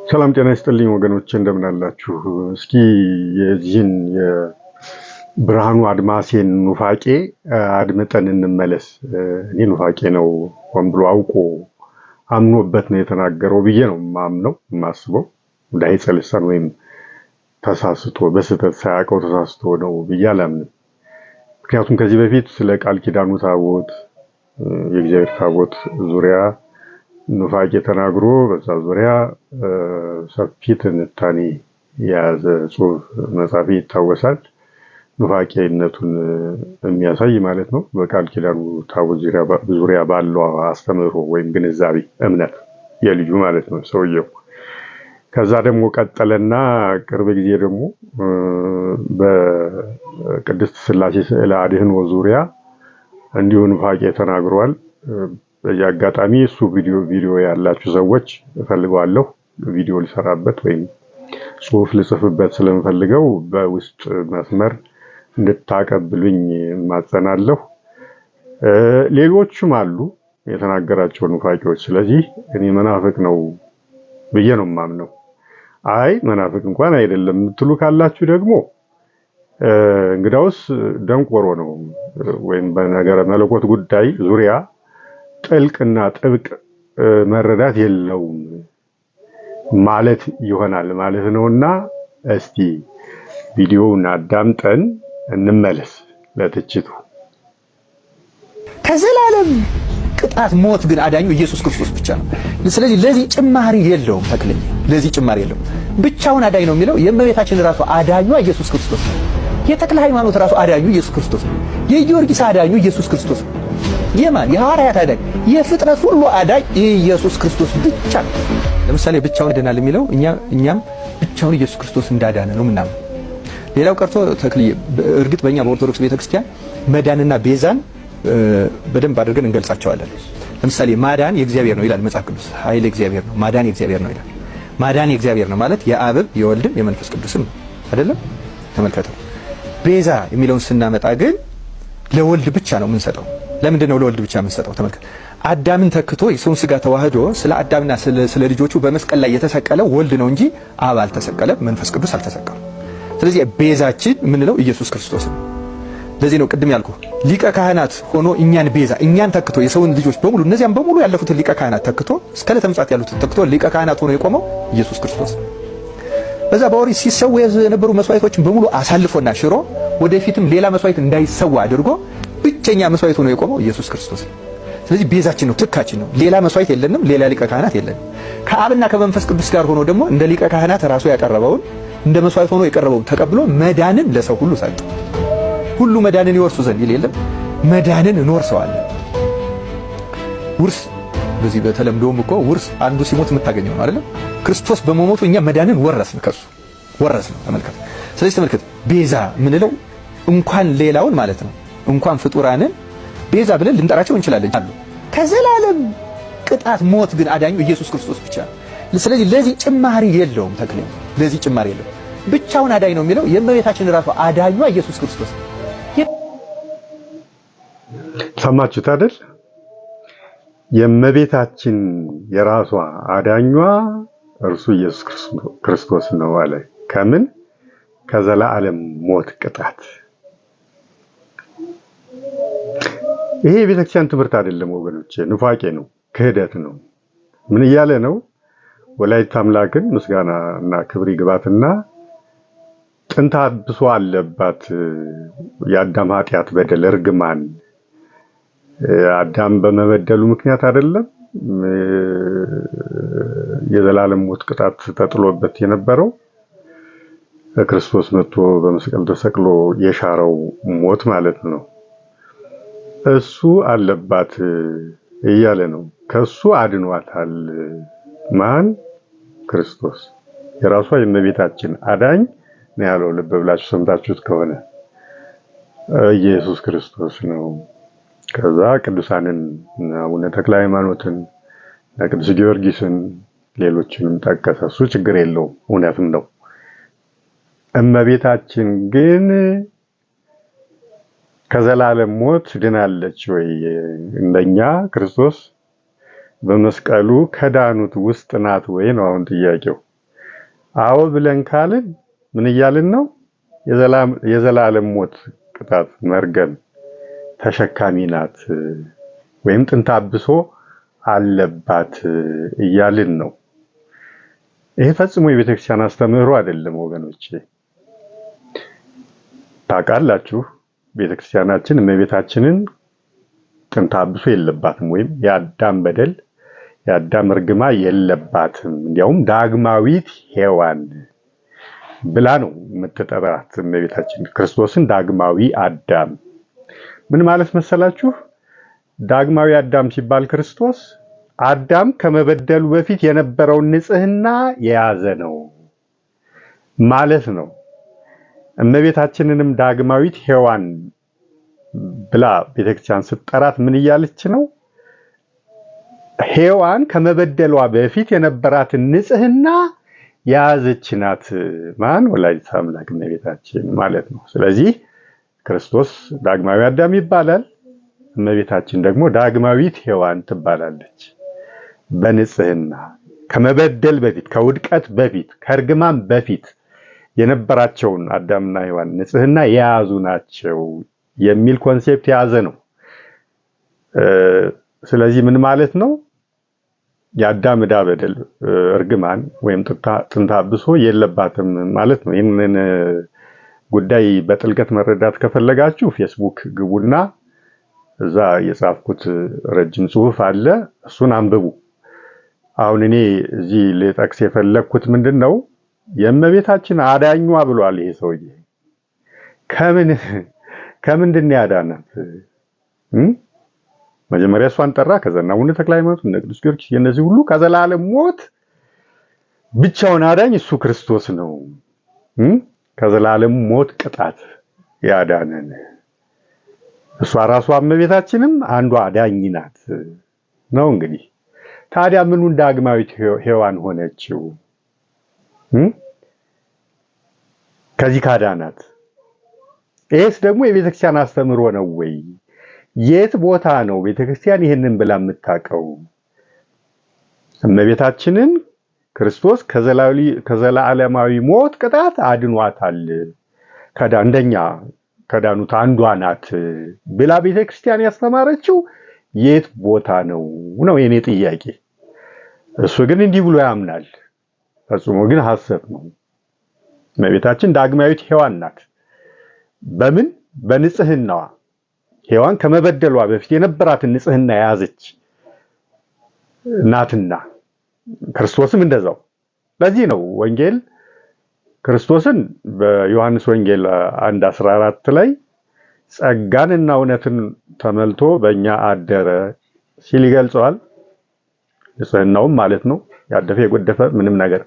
ሰላም ጤና ይስጥልኝ ወገኖች እንደምን አላችሁ? እስኪ የዚህን የብርሃኑ አድማሴን ኑፋቄ አድምጠን እንመለስ። እኔ ኑፋቄ ነው ሆን ብሎ አውቆ አምኖበት ነው የተናገረው ብዬ ነው ማምነው ማስበው። እንዳይጸ ልሳን ወይም ተሳስቶ በስህተት ሳያውቀው ተሳስቶ ነው ብዬ አላምንም። ምክንያቱም ከዚህ በፊት ስለ ቃል ኪዳኑ ታቦት የእግዚአብሔር ታቦት ዙሪያ ኑፋቄ ተናግሮ በዛ ዙሪያ ሰፊ ትንታኔ የያዘ ጽሑፍ መጻፍ ይታወሳል። ኑፋቄነቱን የሚያሳይ ማለት ነው። በቃል ኪዳኑ ታቦት ዙሪያ ባለው አስተምህሮ ወይም ግንዛቤ እምነት የልዩ ማለት ነው ሰውየው። ከዛ ደግሞ ቀጠለና ቅርብ ጊዜ ደግሞ በቅድስት ሥላሴ ስዕለ አድኅኖ ዙሪያ እንዲሁ ኑፋቄ ተናግሯል። በዚህ አጋጣሚ እሱ ቪዲዮ ያላችሁ ሰዎች እፈልገዋለሁ ቪዲዮ ልሰራበት ወይም ጽሑፍ ልጽፍበት ስለምፈልገው በውስጥ መስመር እንድታቀብሉኝ ማጸናለሁ። ሌሎችም አሉ የተናገራቸው ኑፋቄዎች። ስለዚህ እኔ መናፍቅ ነው ብዬ ነው የማምነው። አይ መናፍቅ እንኳን አይደለም የምትሉ ካላችሁ ደግሞ እንግዳውስ ደንቆሮ ነው ወይም በነገረ መለኮት ጉዳይ ዙሪያ ጥልቅና ጥብቅ መረዳት የለውም ማለት ይሆናል ማለት ነውና እስቲ ቪዲዮውን አዳምጠን እንመለስ ለትችቱ። ከዘላለም ቅጣት ሞት ግን አዳኙ ኢየሱስ ክርስቶስ ብቻ ነው። ስለዚህ ለዚህ ጭማሪ የለውም። ተክልኝ ለዚህ ጭማሪ የለውም። ብቻውን አዳኝ ነው የሚለው የእመቤታችን ራሱ አዳኙ ኢየሱስ ክርስቶስ ነው። የተክለ ሃይማኖት ራሱ አዳኙ ኢየሱስ ክርስቶስ ነው። የጊዮርጊስ አዳኙ ኢየሱስ ክርስቶስ ነው። የማን የሐዋርያት አዳኝ የፍጥረት ሁሉ አዳኝ ኢየሱስ ክርስቶስ ብቻ ነው። ለምሳሌ ብቻውን ይድናል የሚለው እኛም ብቻውን ኢየሱስ ክርስቶስ እንዳዳነ ነው ምናምን። ሌላው ቀርቶ ተክልዬ እርግጥ በእኛ በኦርቶዶክስ ቤተክርስቲያን መዳንና ቤዛን በደንብ አድርገን እንገልጻቸዋለን። ለምሳሌ ማዳን የእግዚአብሔር ነው ይላል መጽሐፍ ቅዱስ። ኃይል እግዚአብሔር ነው፣ ማዳን የእግዚአብሔር ነው ይላል። ማዳን የእግዚአብሔር ነው ማለት የአብም የወልድም የመንፈስ ቅዱስም ነው አይደለም? ተመልከተው። ቤዛ የሚለውን ስናመጣ ግን ለወልድ ብቻ ነው የምንሰጠው። ለምንድን ነው ለወልድ ብቻ የምንሰጠው? ተመልከት። አዳምን ተክቶ የሰውን ስጋ ተዋህዶ ስለ አዳምና ስለ ልጆቹ በመስቀል ላይ የተሰቀለው ወልድ ነው እንጂ አብ አልተሰቀለም፣ መንፈስ ቅዱስ አልተሰቀለም። ስለዚህ ቤዛችን የምንለው ኢየሱስ ክርስቶስ ነው። ለዚህ ነው ቅድም ያልኩ ሊቀ ካህናት ሆኖ እኛን ቤዛ እኛን ተክቶ የሰውን ልጆች በሙሉ እነዚያም በሙሉ ያለፉትን ሊቀ ካህናት ተክቶ እስከ ዕለተ ምጽአት ያሉትን ተክቶ ሊቀ ካህናት ሆኖ የቆመው ኢየሱስ ክርስቶስ ነው። በዛ በኦሪት ሲሰው የነበሩ መስዋዕቶችን በሙሉ አሳልፎና ሽሮ ወደፊትም ሌላ መስዋዕት እንዳይሰዋ አድርጎ ብቸኛ መስዋዕት ሆኖ የቆመው ኢየሱስ ክርስቶስ ነው። ስለዚህ ቤዛችን ነው፣ ትካችን ነው። ሌላ መስዋዕት የለንም፣ ሌላ ሊቀ ካህናት የለንም። ከአብና ከመንፈስ ቅዱስ ጋር ሆኖ ደግሞ እንደ ሊቀ ካህናት ራሱ ያቀረበውን እንደ መስዋዕት ሆኖ የቀረበውን ተቀብሎ መዳንን ለሰው ሁሉ ሰጠ። ሁሉ መዳንን ይወርሱ ዘንድ ይል የለም፣ መዳንን እንወርሰዋለን። ውርስ በዚህ በተለምዶም እኮ ውርስ አንዱ ሲሞት የምታገኘው ነው አይደለም? ክርስቶስ በመሞቱ እኛ መዳንን ወረስን፣ ከሱ ወረስን። ተመልከት። ስለዚህ ተመልከት፣ ቤዛ ምንለው እንኳን ሌላውን ማለት ነው እንኳን ፍጡራንን ቤዛ ብለን ልንጠራቸው እንችላለን አሉ። ከዘላለም ቅጣት ሞት ግን አዳኙ ኢየሱስ ክርስቶስ ብቻ ነው። ስለዚህ ለዚህ ጭማሪ የለውም። ተክልኝ ለዚህ ጭማሪ የለውም። ብቻውን አዳኝ ነው የሚለው የእመቤታችን ራሱ አዳኟ ኢየሱስ ክርስቶስ ነው። ሰማችሁት አይደል? የእመቤታችን የራሷ አዳኟ እርሱ ኢየሱስ ክርስቶስ ነው አለ። ከምን? ከዘላለም ሞት ቅጣት። ይሄ የቤተክርስቲያን ትምህርት አይደለም ወገኖቼ፣ ኑፋቄ ነው፣ ክህደት ነው። ምን እያለ ነው? ወላዲተ አምላክን ምስጋና እና ክብር ይግባትና ጥንተ አብሶ አለባት የአዳም ኃጢአት፣ በደል፣ እርግማን አዳም በመበደሉ ምክንያት አይደለም የዘላለም ሞት ቅጣት ተጥሎበት የነበረው ክርስቶስ መጥቶ በመስቀል ተሰቅሎ የሻረው ሞት ማለት ነው። እሱ አለባት እያለ ነው። ከሱ አድኗታል። ማን? ክርስቶስ። የራሷ የእመቤታችን አዳኝ ነው ያለው። ልብ ብላችሁ ሰምታችሁት ከሆነ ኢየሱስ ክርስቶስ ነው። ከዛ ቅዱሳንን አቡነ ተክለ ሃይማኖትን፣ ቅዱስ ጊዮርጊስን፣ ሌሎችንም ጠቀሰ። እሱ ችግር የለውም፣ እውነትም ነው። እመቤታችን ግን ከዘላለም ሞት ድናለች ወይ? እንደኛ ክርስቶስ በመስቀሉ ከዳኑት ውስጥ ናት ወይ ነው አሁን ጥያቄው። አዎ ብለን ካልን ምን እያልን ነው? የዘላለም ሞት ቅጣት መርገም ተሸካሚ ናት ወይም ጥንተ አብሶ አለባት እያልን ነው። ይሄ ፈጽሞ የቤተክርስቲያን አስተምህሮ አይደለም ወገኖቼ። ታውቃላችሁ ቤተክርስቲያናችን እመቤታችንን ጥንተ አብሶ የለባትም ወይም የአዳም በደል የአዳም እርግማ የለባትም፣ እንዲያውም ዳግማዊት ሔዋን ብላ ነው የምትጠራት እመቤታችን ክርስቶስን ዳግማዊ አዳም። ምን ማለት መሰላችሁ? ዳግማዊ አዳም ሲባል ክርስቶስ አዳም ከመበደሉ በፊት የነበረውን ንጽህና የያዘ ነው ማለት ነው። እመቤታችንንም ዳግማዊት ሔዋን ብላ ቤተክርስቲያን ስትጠራት ምን እያለች ነው? ሔዋን ከመበደሏ በፊት የነበራትን ንጽህና የያዘች ናት። ማን? ወላዲተ አምላክ እመቤታችን ማለት ነው። ስለዚህ ክርስቶስ ዳግማዊ አዳም ይባላል፣ እመቤታችን ደግሞ ዳግማዊት ሔዋን ትባላለች። በንጽህና ከመበደል በፊት ከውድቀት በፊት ከእርግማን በፊት የነበራቸውን አዳምና ሔዋን ንጽህና የያዙ ናቸው የሚል ኮንሴፕት የያዘ ነው። ስለዚህ ምን ማለት ነው? የአዳም ዕዳ በደል እርግማን ወይም ጥንተ አብሶ የለባትም ማለት ነው። ይህንን ጉዳይ በጥልቀት መረዳት ከፈለጋችሁ ፌስቡክ ግቡና እዛ የጻፍኩት ረጅም ጽሑፍ አለ፣ እሱን አንብቡ። አሁን እኔ እዚህ ልጠቅስ የፈለግኩት ምንድነው? የእመቤታችን አዳኟ ብሏል ይሄ ሰውዬ። ከምንድን ነው ያዳናት? መጀመሪያ እሷን ጠራ፣ ከዛና አቡነ ተክለ ሃይማኖት እነ ቅዱስ ጊዮርጊስ የነዚህ ሁሉ ከዘላለም ሞት ብቻውን አዳኝ እሱ ክርስቶስ ነው። ከዘላለም ሞት ቅጣት ያዳነን እሷ ራሷ እመቤታችንም አንዷ አዳኝ ናት ነው። እንግዲህ ታዲያ ምኑን ዳግማዊት ሔዋን ሆነችው? ከዚህ ካዳናት ይሄስ ደግሞ የቤተክርስቲያን አስተምህሮ ነው ወይ? የት ቦታ ነው ቤተክርስቲያን ይሄንን ብላ የምታውቀው? እመቤታችንን ክርስቶስ ከዘላለማዊ ሞት ቅጣት አድኗታል፣ እንደኛ ከዳኑት አንዷ ናት ብላ ቤተክርስቲያን ያስተማረችው የት ቦታ ነው ነው የኔ ጥያቄ። እሱ ግን እንዲህ ብሎ ያምናል፣ ፈጽሞ ግን ሐሰት ነው። እመቤታችን ዳግማዊት ሔዋን ናት። በምን? በንጽህናዋ። ሔዋን ከመበደሏ በፊት የነበራትን ንጽህና የያዘች ናትና ክርስቶስም እንደዛው። ለዚህ ነው ወንጌል ክርስቶስን በዮሐንስ ወንጌል 1:14 ላይ ጸጋንና እውነትን ተመልቶ በእኛ አደረ ሲል ይገልጸዋል። ንጽህናውም ማለት ነው ያደፈ የጎደፈ ምንም ነገር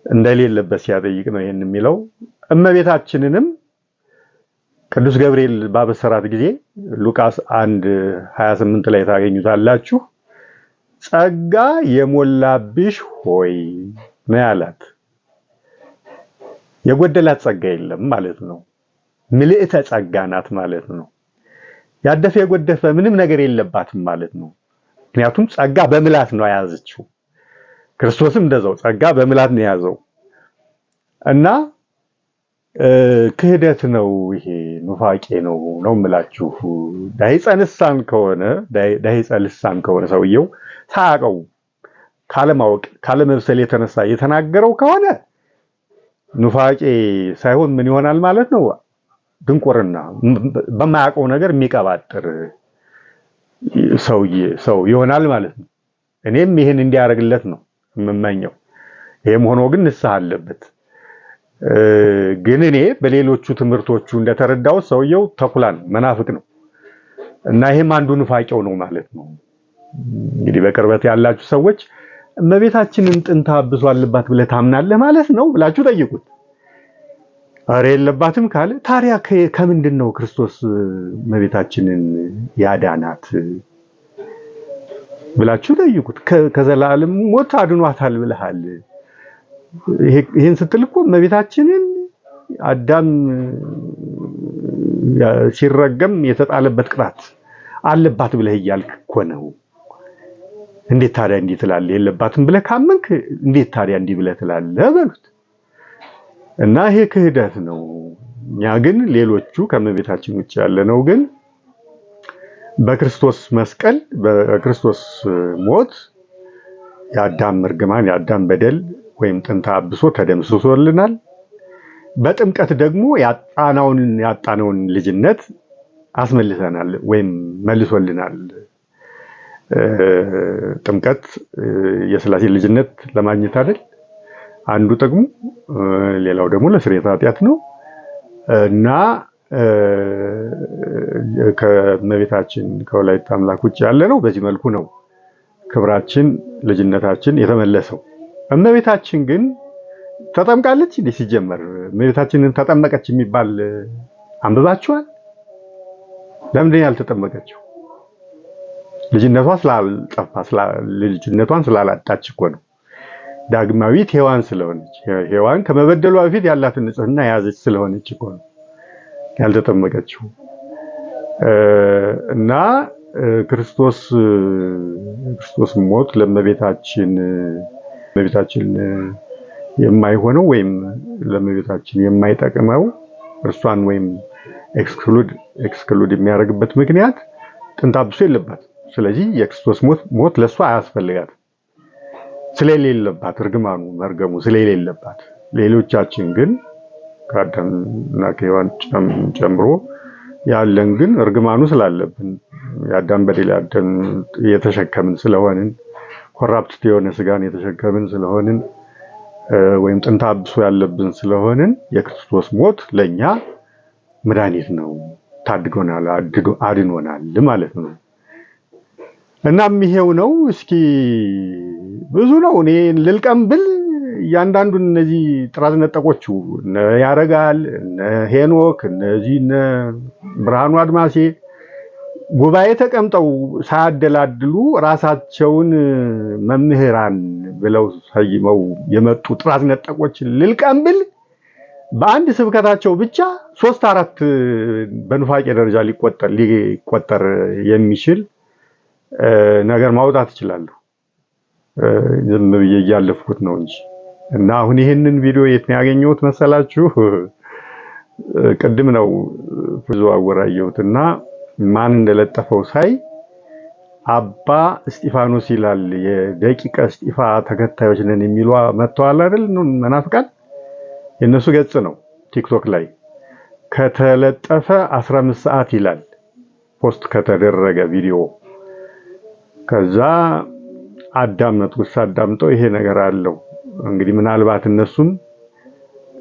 እንደሌለበት ሲያጠይቅ ነው ይሄን የሚለው። እመቤታችንንም ቅዱስ ገብርኤል ባበሰራት ጊዜ ሉቃስ 1:28 ላይ ታገኙታላችሁ። ጸጋ የሞላብሽ ሆይ ነው ያላት። የጎደላት ጸጋ የለም ማለት ነው። ምልዕተ ጸጋ ናት ማለት ነው። ያደፈ የጎደፈ ምንም ነገር የለባትም ማለት ነው። ምክንያቱም ጸጋ በምላት ነው የያዘችው። ክርስቶስም እንደዛው ጸጋ በምላት ነው የያዘው እና ክህደት ነው ይሄ፣ ኑፋቄ ነው የምላችሁ። ዳሂፀ ልሳን ከሆነ ሰውየው ሳያውቀው ካለማወቅ ካለመብሰል የተነሳ የተናገረው ከሆነ ኑፋቄ ሳይሆን ምን ይሆናል ማለት ነው? ድንቁርና፣ በማያውቀው ነገር የሚቀባጥር ሰው ይሆናል ማለት ነው። እኔም ይሄን እንዲያደርግለት ነው የምመኘው። ይሄም ሆኖ ግን ንስሐ አለበት። ግን እኔ በሌሎቹ ትምህርቶቹ እንደተረዳው ሰውየው ተኩላ ነው፣ መናፍቅ ነው እና ይሄም አንዱ ኑፋቄው ነው ማለት ነው። እንግዲህ በቅርበት ያላችሁ ሰዎች እመቤታችንን ጥንተ አብሶ አለባት ብለህ ታምናለህ ማለት ነው ብላችሁ ጠይቁት። አረ የለባትም ካለ ታዲያ ከምንድን ነው ክርስቶስ እመቤታችንን ያዳናት ብላችሁ ጠይቁት። ከዘላለም ሞት አድኗታል ብለሃል። ይሄን ስትል እኮ እመቤታችንን አዳም ሲረገም የተጣለበት ቅጣት አለባት ብለህ እያልክ እኮ ነው። እንዴት ታዲያ እንዲህ ትላለህ? የለባትም ብለህ ካመንክ እንዴት ታዲያ እንዲህ ብለህ ትላለህ በሉት። እና ይሄ ክህደት ነው። እኛ ግን ሌሎቹ ከእመቤታችን ውጭ ያለነው ግን በክርስቶስ መስቀል በክርስቶስ ሞት የአዳም እርግማን የአዳም በደል ወይም ጥንተ አብሶ ተደምስሶልናል። በጥምቀት ደግሞ ያጣነውን ልጅነት አስመልሰናል ወይም መልሶልናል። ጥምቀት የሥላሴ ልጅነት ለማግኘት አይደል አንዱ ጥቅሙ፣ ሌላው ደግሞ ለስርየተ ኃጢአት ነው እና ከእመቤታችን ከወላዲተ አምላክ ውጭ ያለ ነው በዚህ መልኩ ነው ክብራችን ልጅነታችን የተመለሰው። እመቤታችን ግን ተጠምቃለች እንዴ? ሲጀመር እመቤታችንን ተጠመቀች የሚባል አንብባችኋል? ለምንድን ያልተጠመቀችው? ልጅነቷ ስላልጠፋ ልጅነቷን ስላላጣች እኮ ነው። ዳግማዊት ሔዋን ስለሆነች ሔዋን ከመበደሏ በፊት ያላትን ንጽሕና የያዘች ስለሆነች እኮ ነው ያልተጠመቀችው። እና ክርስቶስ ሞት ለእመቤታችን የማይሆነው ወይም ለእመቤታችን የማይጠቅመው እርሷን ወይም ኤክስክሉድ የሚያደርግበት ምክንያት ጥንተ አብሶ የለባት። ስለዚህ የክርስቶስ ሞት ለእሷ አያስፈልጋት ስለሌለባት፣ እርግማኑ መርገሙ ስለሌለባት። ሌሎቻችን ግን ከአዳምና ከሔዋን ጨምሮ ያለን ግን እርግማኑ ስላለብን የአዳም በደል የተሸከምን ስለሆንን ኮራፕት የሆነ ስጋን የተሸከምን ስለሆንን ወይም ጥንተ አብሶ ያለብን ስለሆንን የክርስቶስ ሞት ለኛ መድኃኒት ነው፣ ታድጎናል፣ አድኖናል ማለት ነው። እናም ይሄው ነው። እስኪ ብዙ ነው እኔ ልልቀም ብል እያንዳንዱን እነዚህ ጥራዝ ነጠቆቹ እነ ያረጋል እነ ሄኖክ እነዚህ እነ ብርሃኑ አድማሴ ጉባኤ ተቀምጠው ሳያደላድሉ ራሳቸውን መምህራን ብለው ሰይመው የመጡ ጥራዝ ነጠቆችን ልልቀም ብል በአንድ ስብከታቸው ብቻ 3-4 በኑፋቄ ደረጃ ሊቆጠር የሚችል ነገር ማውጣት እችላለሁ። ዝም ብዬ እያለፍኩት ነው እንጂ። እና አሁን ይሄንን ቪዲዮ የት ነው ያገኘሁት መሰላችሁ? ቅድም ነው ብዙ አወራየሁትና ማን እንደለጠፈው ሳይ አባ እስጢፋኖስ ይላል። የደቂቀ እስጢፋ ተከታዮች ነን የሚሉ መጥተዋል አይደል? መናፍቃን የነሱ ገጽ ነው ቲክቶክ ላይ ከተለጠፈ 15 ሰዓት ይላል ፖስት ከተደረገ ቪዲዮ። ከዛ አዳምጠው ይሄ ነገር አለው እንግዲህ ምናልባት እነሱም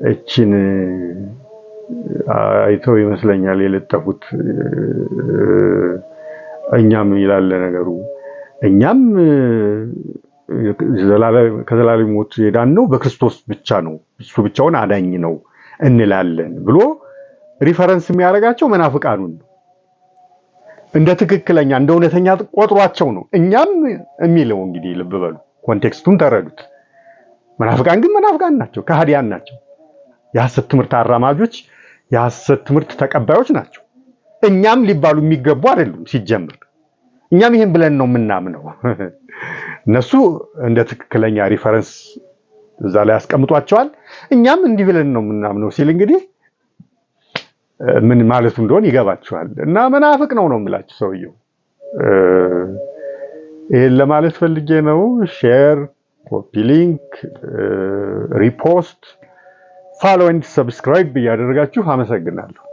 እቺን አይተው ይመስለኛል የለጠፉት። እኛም ይላል ነገሩ እኛም ከዘላለም ሞት የዳነው በክርስቶስ ብቻ ነው፣ እሱ ብቻውን አዳኝ ነው እንላለን ብሎ ሪፈረንስ የሚያደርጋቸው መናፍቃኑን ነው። እንደ ትክክለኛ እንደ እውነተኛ ቆጥሯቸው ነው እኛም የሚለው። እንግዲህ ልብ በሉ፣ ኮንቴክስቱን ተረዱት። መናፍቃን ግን መናፍቃን ናቸው፣ ከሃዲያን ናቸው፣ የሐሰት ትምህርት አራማጆች፣ የሐሰት ትምህርት ተቀባዮች ናቸው። እኛም ሊባሉ የሚገቡ አይደሉም ሲጀምር። እኛም ይሄን ብለን ነው የምናምነው። እነሱ እንደ ትክክለኛ ሪፈረንስ እዛ ላይ ያስቀምጧቸዋል። እኛም እንዲህ ብለን ነው የምናምነው ሲል እንግዲህ ምን ማለቱ እንደሆነ ይገባችኋል። እና መናፍቅ ነው የምላችሁ ሰውየው። ይሄን ለማለት ፈልጌ ነው። ሼር፣ ኮፒ ሊንክ፣ ሪፖስት፣ ፎሎ ኤንድ ሰብስክራይብ እያደረጋችሁ አመሰግናለሁ።